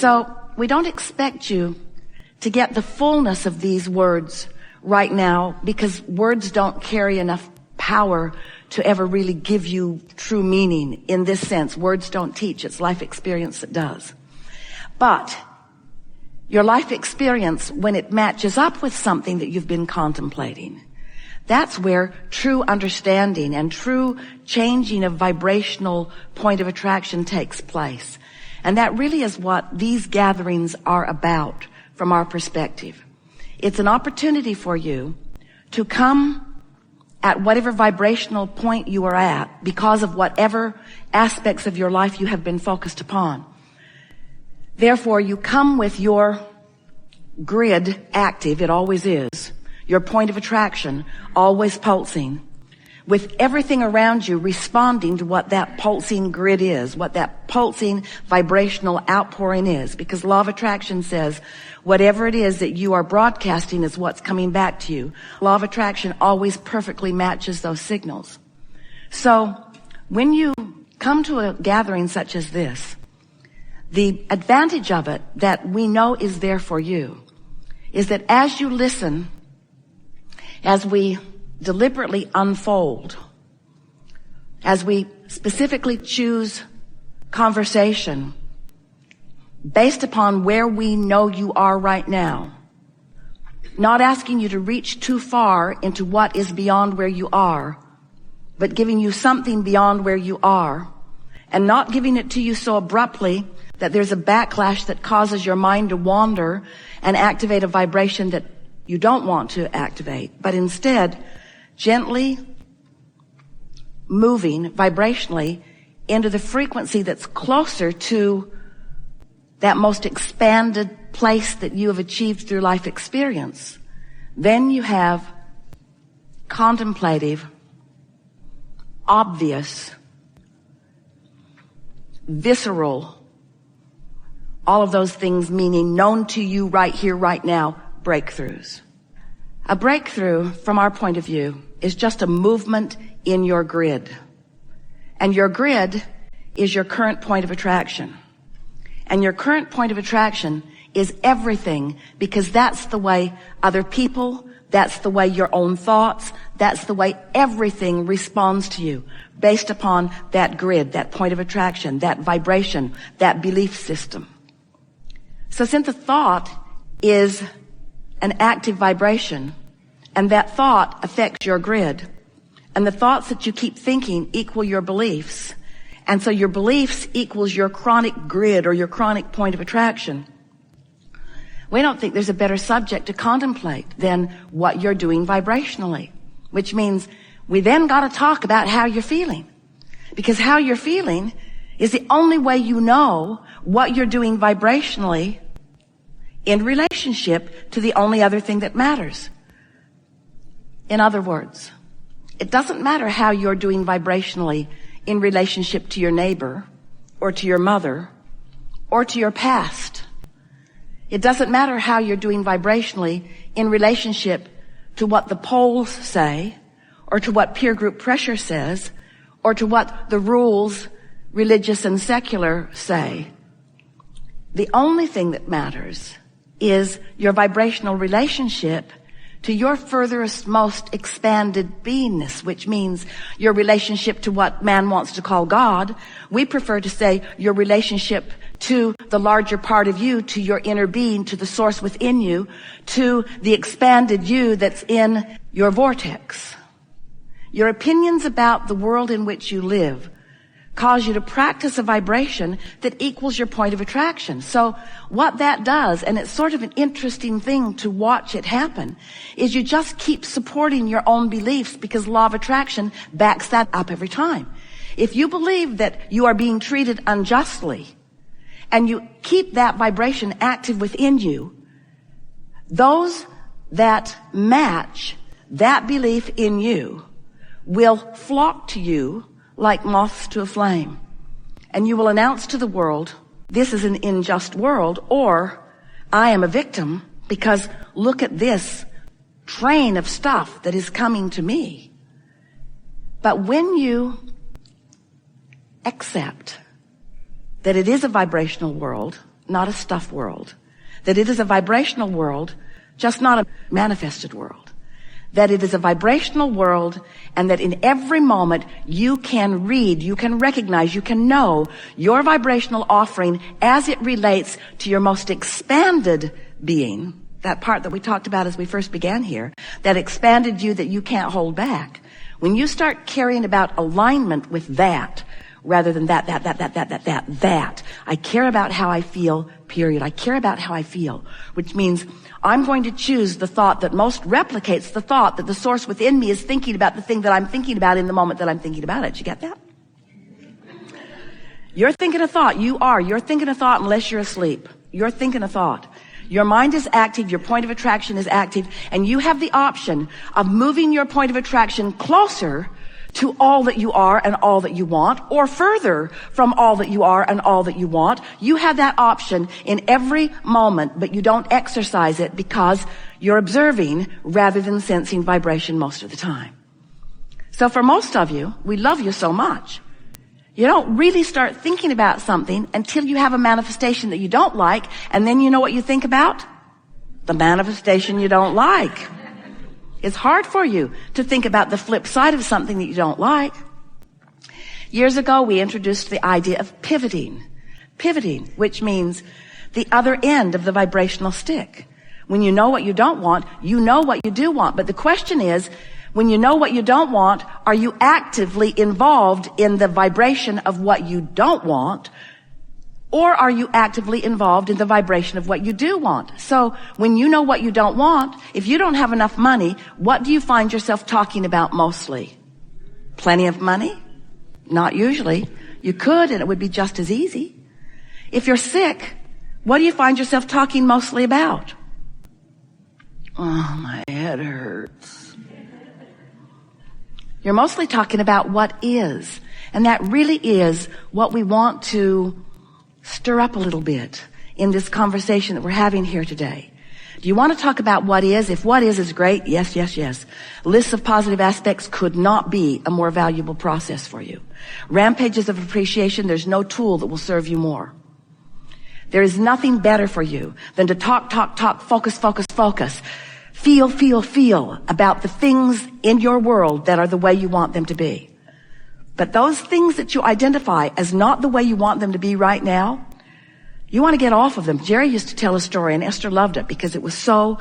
So we don't expect you to get the fullness of these words right now, because words don't carry enough power to ever really give you true meaning in this sense. Words don't teach. It's life experience that does. But your life experience, when it matches up with something that you've been contemplating, that's where true understanding and true changing of vibrational point of attraction takes place. And that really is what these gatherings are about from our perspective. It's an opportunity for you to come at whatever vibrational point you are at because of whatever aspects of your life you have been focused upon. Therefore, you come with your grid active, it always is, your point of attraction always pulsing, with everything around you responding to what that pulsing grid is, what that pulsing vibrational outpouring is, because law of attraction says whatever it is that you are broadcasting is what's coming back to you. Law of attraction always perfectly matches those signals. So when you come to a gathering such as this, the advantage of it that we know is there for you is that as you listen, as we deliberately unfold, as we specifically choose conversation based upon where we know you are right now, not asking you to reach too far into what is beyond where you are, but giving you something beyond where you are, and not giving it to you so abruptly that there's a backlash that causes your mind to wander and activate a vibration that you don't want to activate, but instead gently moving vibrationally into the frequency that's closer to that most expanded place that you have achieved through life experience. Then you have contemplative, obvious, visceral, all of those things meaning known to you right here, right now, breakthroughs. A breakthrough, from our point of view, is just a movement in your grid. And your grid is your current point of attraction. And your current point of attraction is everything, because that's the way other people, that's the way your own thoughts, that's the way everything responds to you, based upon that grid, that point of attraction, that vibration, that belief system. So since a thought is an active vibration, and that thought affects your grid, and the thoughts that you keep thinking equal your beliefs, and so your beliefs equals your chronic grid or your chronic point of attraction, we don't think there's a better subject to contemplate than what you're doing vibrationally, which means we then got to talk about how you're feeling, because how you're feeling is the only way you know what you're doing vibrationally in relationship to the only other thing that matters. In other words, it doesn't matter how you're doing vibrationally in relationship to your neighbor or to your mother or to your past. It doesn't matter how you're doing vibrationally in relationship to what the polls say or to what peer group pressure says or to what the rules, religious and secular, say. The only thing that matters is your vibrational relationship to your furthest, most expanded beingness, which means your relationship to what man wants to call God. We prefer to say your relationship to the larger part of you, to your inner being, to the source within you, to the expanded you that's in your vortex. Your opinions about the world in which you live cause you to practice a vibration that equals your point of attraction. So what that does, and it's sort of an interesting thing to watch it happen, is you just keep supporting your own beliefs, because law of attraction backs that up every time. If you believe that you are being treated unjustly, and you keep that vibration active within you, those that match that belief in you will flock to you like moths to a flame. And you will announce to the world, this is an unjust world, or I am a victim because look at this train of stuff that is coming to me. But when you accept that it is a vibrational world, not a stuff world. That it is a vibrational world, just not a manifested world. That it is a vibrational world, and that in every moment you can read, you can recognize, you can know your vibrational offering as it relates to your most expanded being. That part that we talked about as we first began here, that expanded you that you can't hold back. When you start caring about alignment with that, rather than that. I care about how I feel, period. I care about how I feel, which means I'm going to choose the thought that most replicates the thought that the source within me is thinking about the thing that I'm thinking about in the moment that I'm thinking about it. You get that? You're thinking a thought. You're thinking a thought unless you're asleep. You're thinking a thought. Your mind is active, your point of attraction is active, and you have the option of moving your point of attraction closer to all that you are and all that you want, or further from all that you are and all that you want. You have that option in every moment, but you don't exercise it because you're observing rather than sensing vibration most of the time. So for most of you, we love you so much. You don't really start thinking about something until you have a manifestation that you don't like, and then you know what you think about? The manifestation you don't like. It's hard for you to think about the flip side of something that you don't like. Years ago, we introduced the idea of pivoting. Pivoting, which means the other end of the vibrational stick. When you know what you don't want, you know what you do want. But the question is, when you know what you don't want, are you actively involved in the vibration of what you don't want? Or are you actively involved in the vibration of what you do want? So when you know what you don't want, if you don't have enough money, what do you find yourself talking about mostly? Plenty of money? Not usually. You could, and it would be just as easy. If you're sick, what do you find yourself talking mostly about? Oh, my head hurts. You're mostly talking about what is. And that really is what we want to stir up a little bit in this conversation that we're having here today. Do you want to talk about what is? If what is great, yes, yes, yes. Lists of positive aspects could not be a more valuable process for you. Rampages of appreciation, there's no tool that will serve you more. There is nothing better for you than to talk, focus, feel about the things in your world that are the way you want them to be. But those things that you identify as not the way you want them to be right now, you want to get off of them. Jerry used to tell a story, and Esther loved it because it was so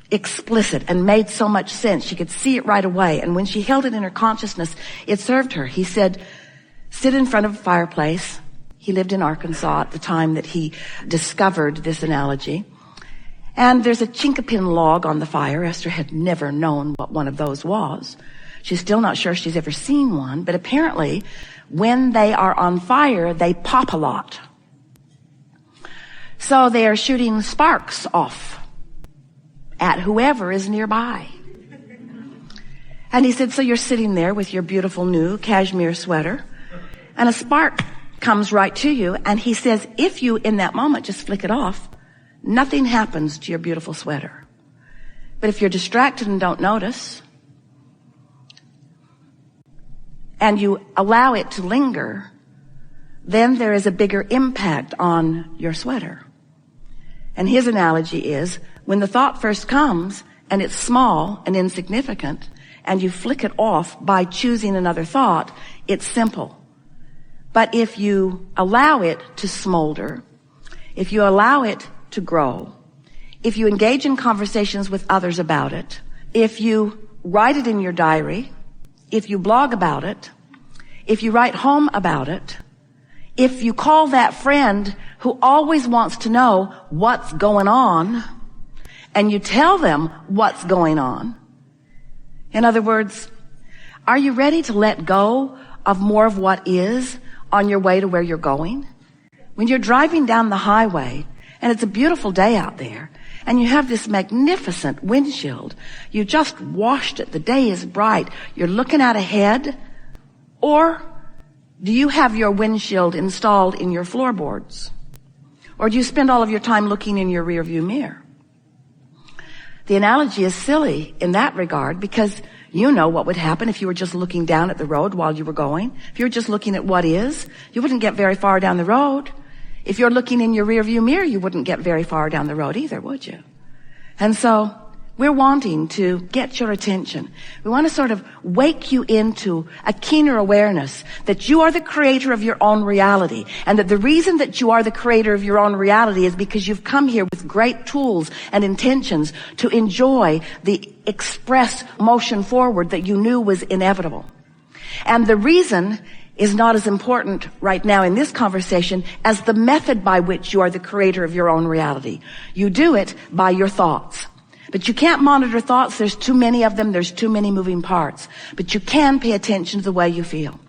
explicit and made so much sense. She could see it right away. And when she held it in her consciousness, it served her. He said, sit in front of a fireplace. He lived in Arkansas at the time that he discovered this analogy. And there's a chinkapin log on the fire. Esther had never known what one of those was. She's still not sure she's ever seen one, but apparently when they are on fire, they pop a lot. So they are shooting sparks off at whoever is nearby. And he said, so you're sitting there with your beautiful new cashmere sweater, and a spark comes right to you, and he says, if you in that moment just flick it off, nothing happens to your beautiful sweater. But if you're distracted and don't notice, and you allow it to linger, then there is a bigger impact on your sweater. And his analogy is, when the thought first comes, and it's small and insignificant, and you flick it off by choosing another thought, it's simple. But if you allow it to smolder, if you allow it to grow, if you engage in conversations with others about it, if you write it in your diary, if you blog about it, if you write home about it, if you call that friend who always wants to know what's going on, and you tell them what's going on. In other words, are you ready to let go of more of what is on your way to where you're going? When you're driving down the highway, and it's a beautiful day out there, and you have this magnificent windshield, you just washed it, the day is bright, you're looking out ahead, or do you have your windshield installed in your floorboards? Or do you spend all of your time looking in your rearview mirror? The analogy is silly in that regard because you know what would happen if you were just looking down at the road while you were going. If you were just looking at what is, you wouldn't get very far down the road. If you're looking in your rearview mirror, you wouldn't get very far down the road either, would you? And so we're wanting to get your attention. We want to sort of wake you into a keener awareness that you are the creator of your own reality, and that the reason that you are the creator of your own reality is because you've come here with great tools and intentions to enjoy the express motion forward that you knew was inevitable. And the reason is not as important right now in this conversation as the method by which you are the creator of your own reality. You do it by your thoughts. But you can't monitor thoughts. There's too many of them. There's too many moving parts. But you can pay attention to the way you feel.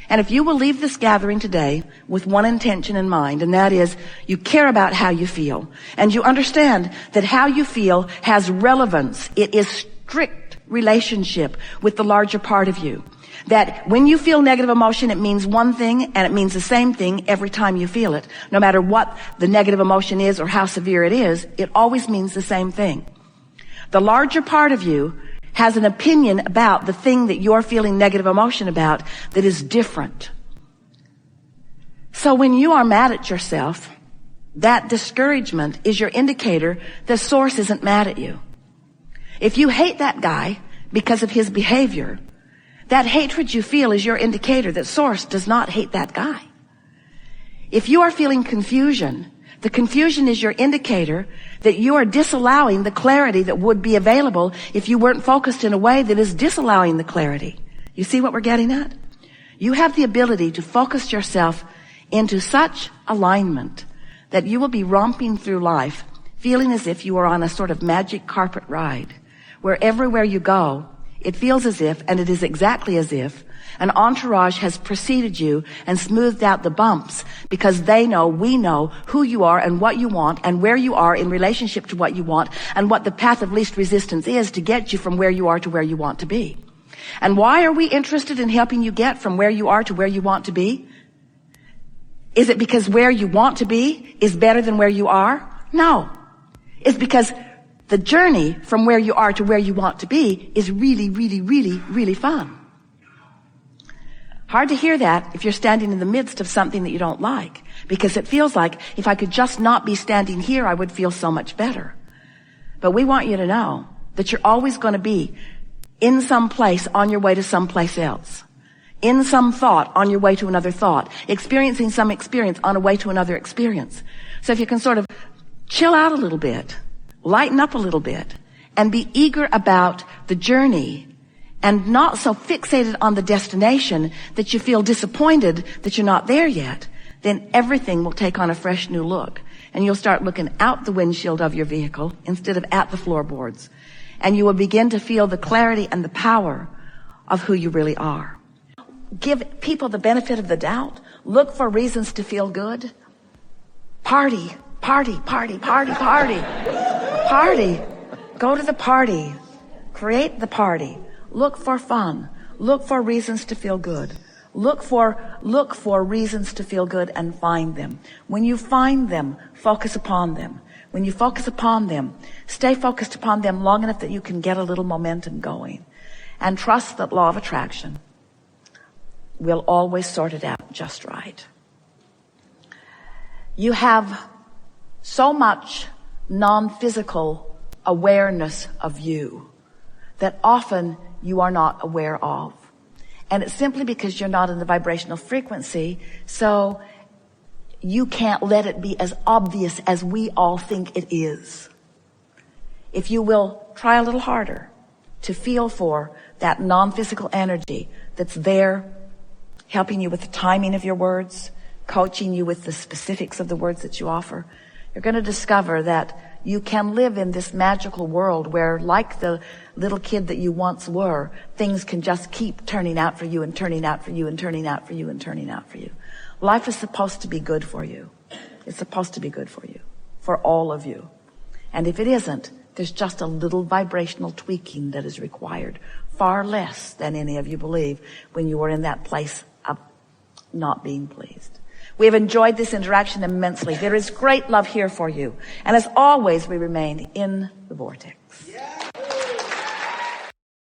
And if you will leave this gathering today with one intention in mind, and that is you care about how you feel, and you understand that how you feel has relevance. It is strict relationship with the larger part of you. That when you feel negative emotion, it means one thing, and it means the same thing every time you feel it. No matter what the negative emotion is or how severe it is, it always means the same thing. The larger part of you has an opinion about the thing that you're feeling negative emotion about that is different. So when you are mad at yourself, that discouragement is your indicator the source isn't mad at you. If you hate that guy because of his behavior, that hatred you feel is your indicator that source does not hate that guy. If you are feeling confusion, the confusion is your indicator that you are disallowing the clarity that would be available if you weren't focused in a way that is disallowing the clarity. You see what we're getting at? You have the ability to focus yourself into such alignment that you will be romping through life feeling as if you are on a sort of magic carpet ride, where everywhere you go, it feels as if, and it is exactly as if, an entourage has preceded you and smoothed out the bumps because they know, we know who you are and what you want and where you are in relationship to what you want and what the path of least resistance is to get you from where you are to where you want to be. And why are we interested in helping you get from where you are to where you want to be? Is it because where you want to be is better than where you are? No. It's because the journey from where you are to where you want to be is really, really, really, really fun. Hard to hear that if you're standing in the midst of something that you don't like, because it feels like if I could just not be standing here, I would feel so much better. But we want you to know that you're always going to be in some place on your way to someplace else, in some thought on your way to another thought, experiencing some experience on a way to another experience. So if you can sort of chill out a little bit, lighten up a little bit, and be eager about the journey and not so fixated on the destination that you feel disappointed that you're not there yet, then everything will take on a fresh new look. And you'll start looking out the windshield of your vehicle instead of at the floorboards. And you will begin to feel the clarity and the power of who you really are. Give people the benefit of the doubt. Look for reasons to feel good. Party, party, party, party, party. Party. Go to the party. Create the party. Look for fun. Look for reasons to feel good. Look for reasons to feel good and find them. When you find them, focus upon them. When you focus upon them, stay focused upon them long enough that you can get a little momentum going. And trust that law of attraction will always sort it out just right. You have so much non-physical awareness of you that often you are not aware of. And it's simply because you're not in the vibrational frequency, so you can't let it be as obvious as we all think it is. If you will try a little harder to feel for that non-physical energy that's there, helping you with the timing of your words, coaching you with the specifics of the words that you offer, you're going to discover that you can live in this magical world where, like the little kid that you once were, things can just keep turning out for you and turning out for you and turning out for you and turning out for you. Life is supposed to be good for you. It's supposed to be good for you, for all of you. And if it isn't, there's just a little vibrational tweaking that is required, far less than any of you believe when you are in that place of not being pleased. We have enjoyed this interaction immensely. There is great love here for you. And as always, we remain in the vortex. Yeah.